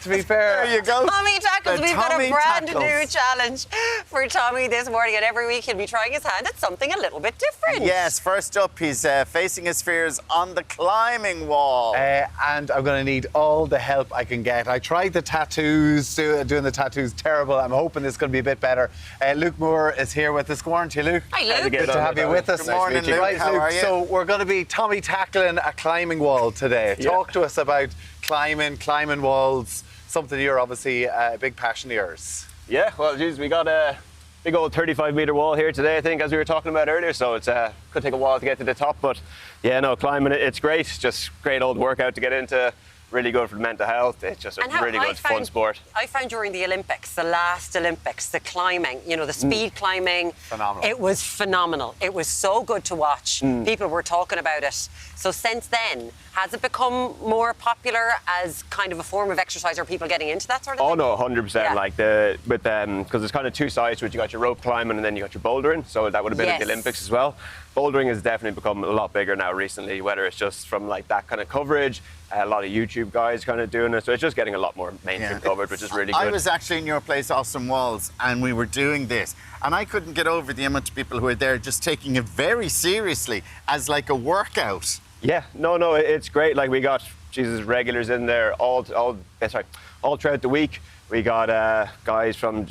to be fair. There you go. Tommy Tackles. We've got a Tommy brand Tackles. new challenge for Tommy this morning, and every week he'll be trying his hand at something a little bit different. Yes, first up, he's facing his fears on the climbing wall. And I'm going to need all the help I can get. I tried the tattoos, doing the tattoos, terrible. I'm hoping this is going to be a bit better. Luke Moore is here with us. Good morning to you, Luke. Hi, Luke. Good to have you with us. Good morning, Luke. Right, How Luke, are you? so we're going to be Tommy tackling a climbing wall today. Yeah. Talk to us about climbing walls, something you're obviously a big passion of yours. Yeah, well, geez, we got a big old 35-metre wall here today, I think, as we were talking about earlier, so it's could take a while to get to the top, but yeah, no, climbing it's great, just great old workout to get into, really good for mental health. It's just a really good, fun sport. I found during the Olympics, the last Olympics, the climbing, you know, the speed climbing. Phenomenal. It was phenomenal. It was so good to watch. People were talking about it. So since then, has it become more popular as kind of a form of exercise? Are people getting into that sort of thing? Oh no, 100%. Yeah. Like because there's kind of two sides to it. You got your rope climbing and then you got your bouldering. So that would have been at the Yes. Olympics as well. Bouldering has definitely become a lot bigger now recently. Whether it's just from like that kind of coverage, a lot of YouTube guys kind of doing it. So it's just getting a lot more mainstream coverage, which is really good. I was actually in your place, Awesome Walls, and we were doing this. And I couldn't get over the amount of people who were there just taking it very seriously as like a workout. Yeah, no, it's great. Like we got regulars in there all throughout the week. We got guys from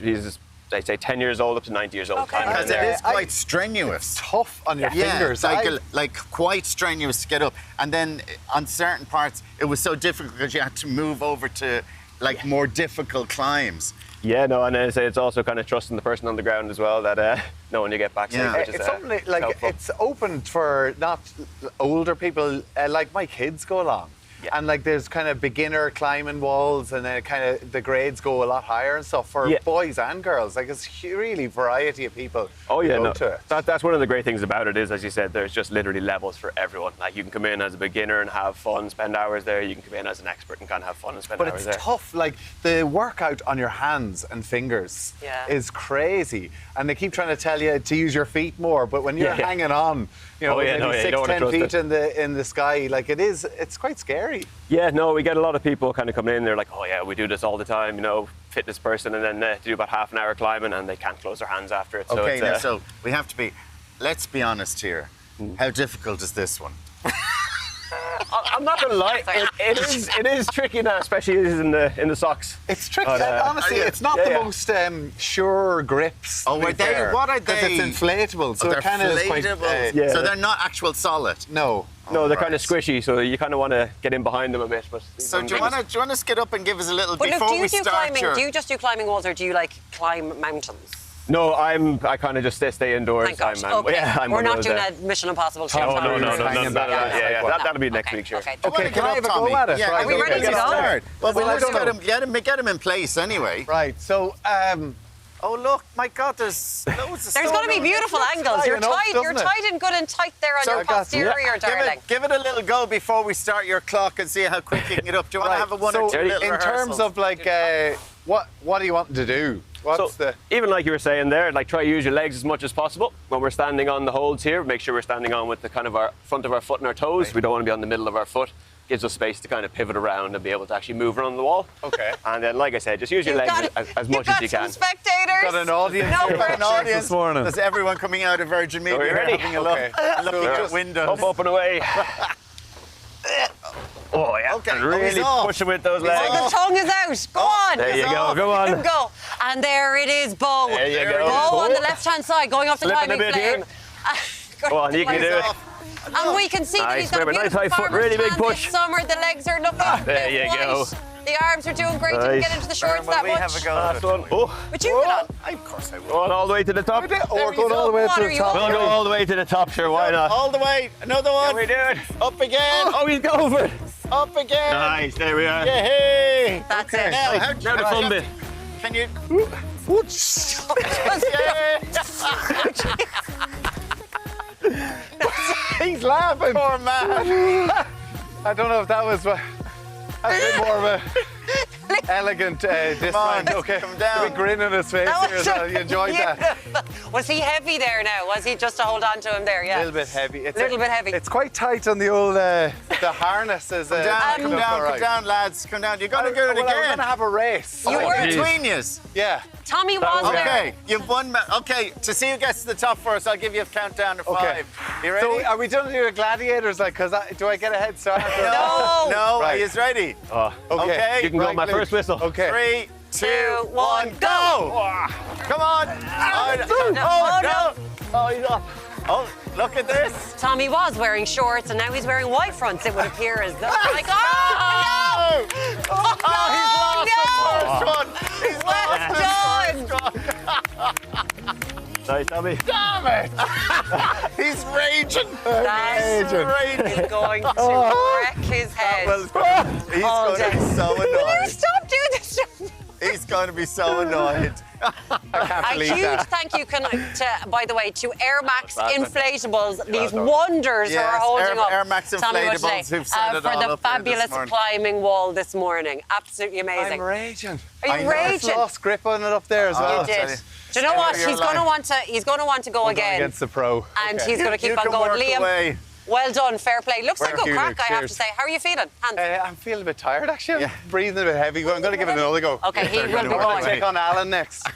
they say 10 years old up to 90 years old. Okay. climbing in Because it there. is quite strenuous. Tough on your fingers. like quite strenuous to get up. And then on certain parts, it was so difficult because you had to move over to like more difficult climbs. Yeah, no, and then I say it's also kind of trusting the person on the ground as well that knowing you get back safe. Yeah. Which is, It's something like helpful. it's open for not older people. Like my kids go along, Yeah. and like there's kind of beginner climbing walls, and then kind of the grades go a lot higher and stuff for Yeah. boys and girls. Like it's really variety of people. Oh who yeah, go no. to it. That's one of the great things about it is, as you said, there's just literally levels for everyone. Like you can come in as a beginner and have fun, spend hours there. You can come in as an expert and kind of have fun and spend But hours it's there. tough. Like the workout on your hands and fingers Yeah. is crazy, and they keep trying to tell you to use your feet more. But when you're Yeah. hanging on, you know, Oh, yeah, maybe no, yeah, you 6, don't wanna 10 trust feet it. in the sky, like it's quite scary. Yeah, no, we get a lot of people kind of coming in. They're like, oh yeah, we do this all the time, you know, fitness person, and then they do about half an hour climbing and they can't close their hands after it. So Okay, it's, now, so we have to be, let's be honest here. How difficult is this one? I'm not gonna lie, it is tricky now, especially in the socks. It's tricky. But, Honestly, yeah. it's not Yeah, the yeah. most sure grips. Oh, to be are they? fair, What are 'cause they? it's inflatable, so they're it kind of is quite. inflatable. Yeah. So they're not actual solid. No. No, they're right. kind of squishy, so you kind of want to get in behind them a bit. But So do you want to get up and give us a little But Luke, before do you we do start climbing? your... Do you just do climbing walls, or do you like climb mountains? No, I kind of just stay indoors. Thank God. I'm Okay. yeah, I'm We're one of not those, doing a Mission Impossible. Oh, no, Hanging none back. of that. Yeah, No. that'll be next week, sure. Okay. Do you wanna Okay, get can I up, have a go Tommy? at it? Yeah, Right, Are we ready to go? Well, Well, I let's don't know. get him in place anyway. Right. So, Oh look, my God, there's loads of There's stuff. going to be beautiful angles. You're enough, tight. You're doesn't it? tight and good and tight there on So your I got- posterior, darling. Give it a little go before we start your clock and see how quick you can get up. Do you want to have a one or two little in rehearsals? terms of like, what are you wanting to do? What's So, the? even like you were saying there, like try to use your legs as much as possible. When we're standing on the holds here, make sure we're standing on with the kind of our front of our foot and our toes. Right. We don't want to be on the middle of our foot. Gives us space to kind of pivot around and be able to actually move around the wall. Okay. And then, like I said, just use your You've legs got- as much as you You've got can. some spectators. Got an audience No here. pressure. an audience this morning. There's everyone coming out of Virgin Media you ready? having a look, Okay. looking So at just windows. Up and away. Oh yeah, Okay, and oh, he's really off. pushing with those He's legs. off. The tongue is out. Go on. There you go, off. go on. Go. And there it is, Bowe. There you go. Bowe on the left-hand side, going off the Slipping a climbing bit here. flame. Go on, you can do it. And we can see that he's Nice, got a with a nice beautiful high foot, farmer's really big tan push. this summer. The legs are looking a there bit you white. go. The arms are doing great. Didn't Nice. get into the shorts Will that we much. have a go? Last one. Oh, But you get on. Of course I will. go on all the way to the top. Or There going he's all the way up. to What are the you top. up? We'll go all the way to the top, sure, why not? All the way. Another one. We do it. Up again. Oh, he's over it. Up again. Nice, there we are. Yay. That's Okay. it. Now, Now the fun bit. Can you? He's laughing. Poor man. I don't know if that was a bit more of a. elegant this Come on, round. Okay, come down. big grin on his face here as well. You enjoyed that? Was he heavy there now? Was he just to hold on to him there? Yeah. A little bit heavy. It's Little bit heavy. It's quite tight on the old the harness. Is Come down, lads. Come down. You're going to do it We're again. going to have a race. You were- Between yous. Yeah. Tommy was there. Okay, you've won. Okay, to see who gets to the top first, I'll give you a countdown to 5. Okay. You ready? So are we done here with gladiators? Like, do I get a head start? No. No. Are Right. you ready? Okay. You can go right, on my Luke. first whistle. Okay. 3, 2, 1, 1, go! Come on! Oh, no. Oh, he's off. Oh, look at this! Tommy was wearing shorts and now he's wearing white fronts. It would appear as though. Like, Oh! oh, Oh, he's lost no. the first one! He's Well lost the first one! Nice, Tommy. Damn it! He's raging! That's raging! He's going to wreck his head. He's all going to be day. so Will you annoyed. stop doing this? He's going to be so annoyed. I can't A believe huge that. thank you, by the way, to Air Max Bad one. Inflatables, these one. wonders who are Yes, holding up. Air Max Tommy, what Inflatables today? who've set it for all the up here this fabulous morning. climbing wall this morning. Absolutely amazing. I'm raging. Are I you know. I raging? lost grip on it up there as well. You did. tell you. Do you know what? You're He's going to lying. want to. He's going to want to go I'm going again, against the pro. and Okay. he's going to keep You on can going. work Liam, away. well done, fair play. Looks like Thank good you, crack, Luke. I have to Cheers. say. How are you feeling? Hands. I'm feeling a bit tired actually. I'm Yeah. breathing a bit heavy. I'm going to give it another go. Okay, he will be gonna I'm going going. to take on Alan next.